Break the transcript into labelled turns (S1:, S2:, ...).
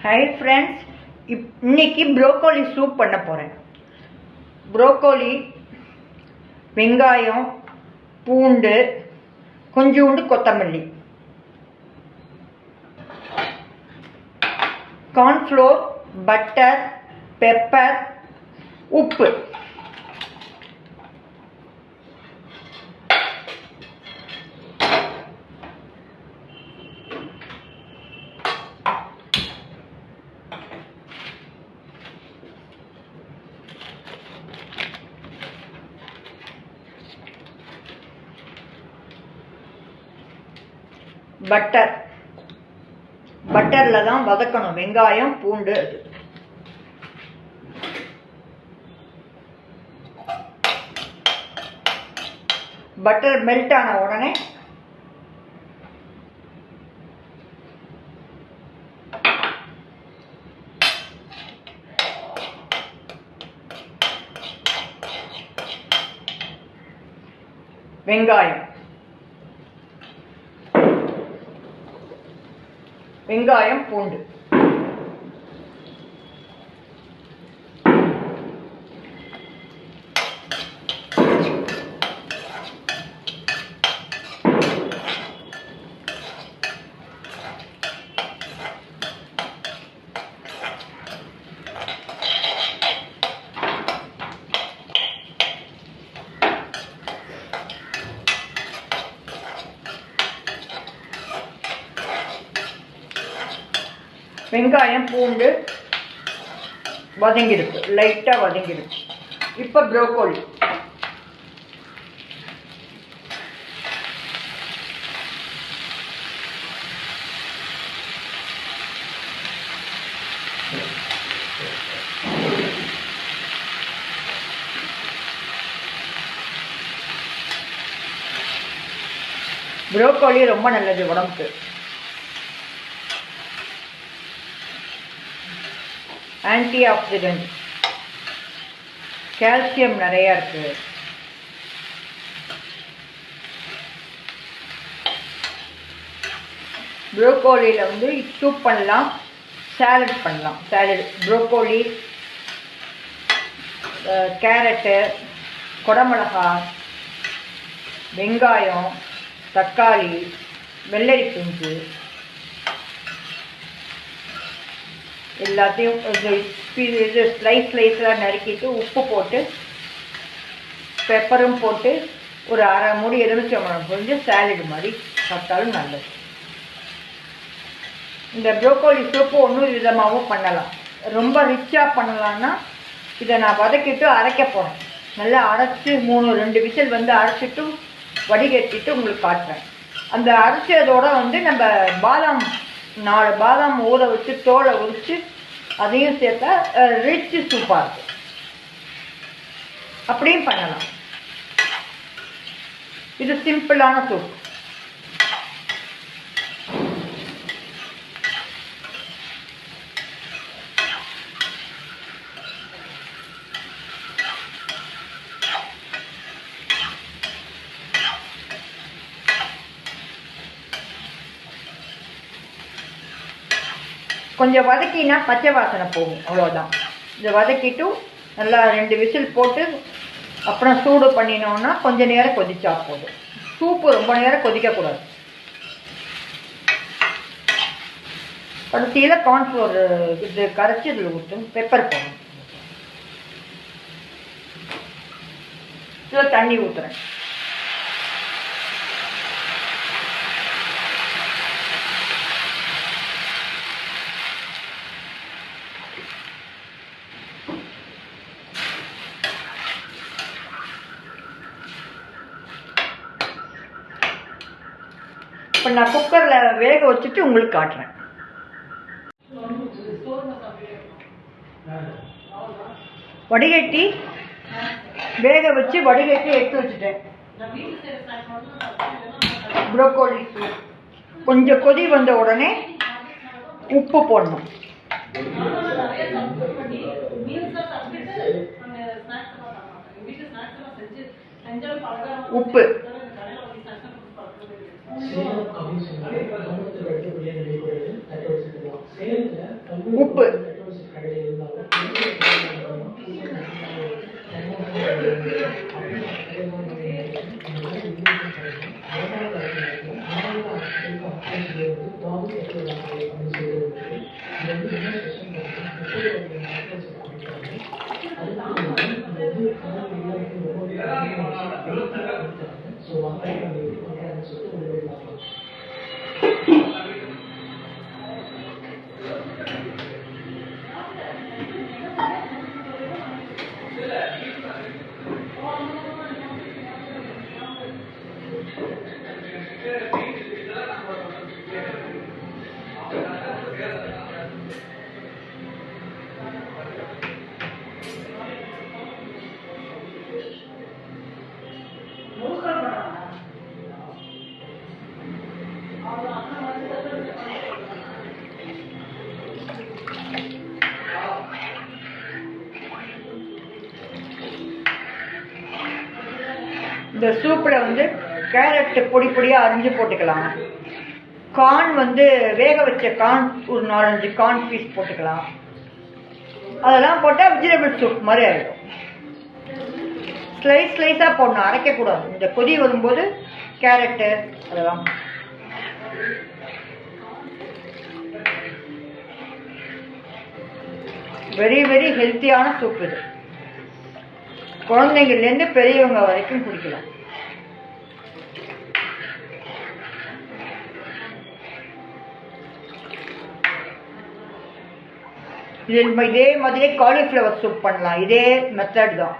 S1: Hi friends, இன்னைக்கு broccoli soup பண்ண போறேன். ப்ரோக்கோலி, வெங்காயம், பூண்டு, கொஞ்சோண்டு கொத்தமல்லி, கார்ன்ஃப்ளோர், பட்டர், பெப்பர், உப்பு. பட்டர்ல தான் வதக்கணும் வெங்காயம் பூண்டு. பட்டர் மெல்ட் ஆன உடனே வெங்காயம் பூண்டு, வெங்காயம் பூண்டு வதங்கிருக்கு, லைட்டா வதங்கிருக்கு. இப்ப ப்ரோக்கோலி, ப்ரோக்கோலி ரொம்ப நல்லது உடம்புக்கு. ஆன்டி ஆக்சிடென்ட், கால்சியம் நிறையா இருக்கு. ப்ரோக்கோலியில் வந்து சூப் பண்ணலாம், சாலட் பண்ணலாம். சாலட் ப்ரோக்கோலி, கேரட்டு, குடமிளகாய், வெங்காயம், தக்காளி, வெள்ளரி பிஞ்சு எல்லாத்தையும் இது ஸ்லைஸாக நறுக்கிட்டு உப்பு போட்டு பெப்பரும் போட்டு ஒரு அரை மூடி எலுமிச்சம்பழம் புழிஞ்சு சாலட் மாதிரி சாப்பிட்டாலும் நல்லது. இந்த ப்ரோக்கோலி சூப்பு ஒன்றும் விதமாகவும் பண்ணலாம். ரொம்ப ரிச்சாக பண்ணலான்னா இதை நான் வதக்கிட்டு அரைக்க போகிறேன். நல்லா அரைச்சி 2 விசில் வந்து அரைச்சிட்டு வடிகட்டிட்டு உங்களுக்கு காட்டுறேன். அந்த அரைச்சதோட வந்து நம்ம 4 பாதாம் ஊற வச்சு தோலை உரித்து அதையும் சேர்த்தா ரிச் சூப்பாக இருக்கும். அப்படியும் பண்ணலாம். இது சிம்பிளான சூப். கொஞ்சம் வதக்கினா பச்சை வாசனை போகும், அவ்வளோதான். இதை வதக்கிட்டு நல்லா 2 விசில் போட்டு அப்புறம் சூடு பண்ணினோன்னா கொஞ்சம் நேரம் கொதிச்சா போதும். சூப்பு ரொம்ப நேரம் கொதிக்கக்கூடாது. கடைசியில் கார்ன்ஃப்ளோர் இது கரைச்சி இதில் ஊற்றும், பெப்பர் போடணும். இதில் தண்ணி ஊற்றுறேன். இப்போ நான் குக்கரில் வேக வச்சுட்டு உங்களுக்கு காட்டுறேன். வடிகட்டி வேக வச்சு வடிகட்டி எடுத்து வச்சுட்டேன். ப்ரோக்கோலி சூப் கொஞ்சம் கொதி வந்த உடனே உப்பு போடணும். உப்பு சேலம் அப்படின்னு சொன்னாலே கிராமத்தில் அடுத்தபடியாக நடைபெறுது தட்டை வச்சுக்கலாம். சேலத்தில் உப்பு, இந்த சூப்பில் வந்து கேரட் பொடி பொடியாக அரிஞ்சு போட்டுக்கலாம். கார்ன் வந்து வேக வச்ச கார்ன் ஒரு 4-5 கார்ன் பீஸ் போட்டுக்கலாம். அதெல்லாம் போட்டால் வெஜிடபிள் சூப் மாதிரி ஆகிடும். ஸ்லைஸாக போடணும், அரைக்கக்கூடாது. இந்த கொதி வரும்போது கேரட்டு அதெல்லாம் வெரி வெரி ஹெல்த்தியான சூப் இது. குழந்தைங்கள்லேருந்து பெரியவங்க வரைக்கும் குடிக்கலாம். இதே மாதிரியே காலிஃப்ளவர் சூப் பண்ணலாம். இதே மெத்தட் தான்.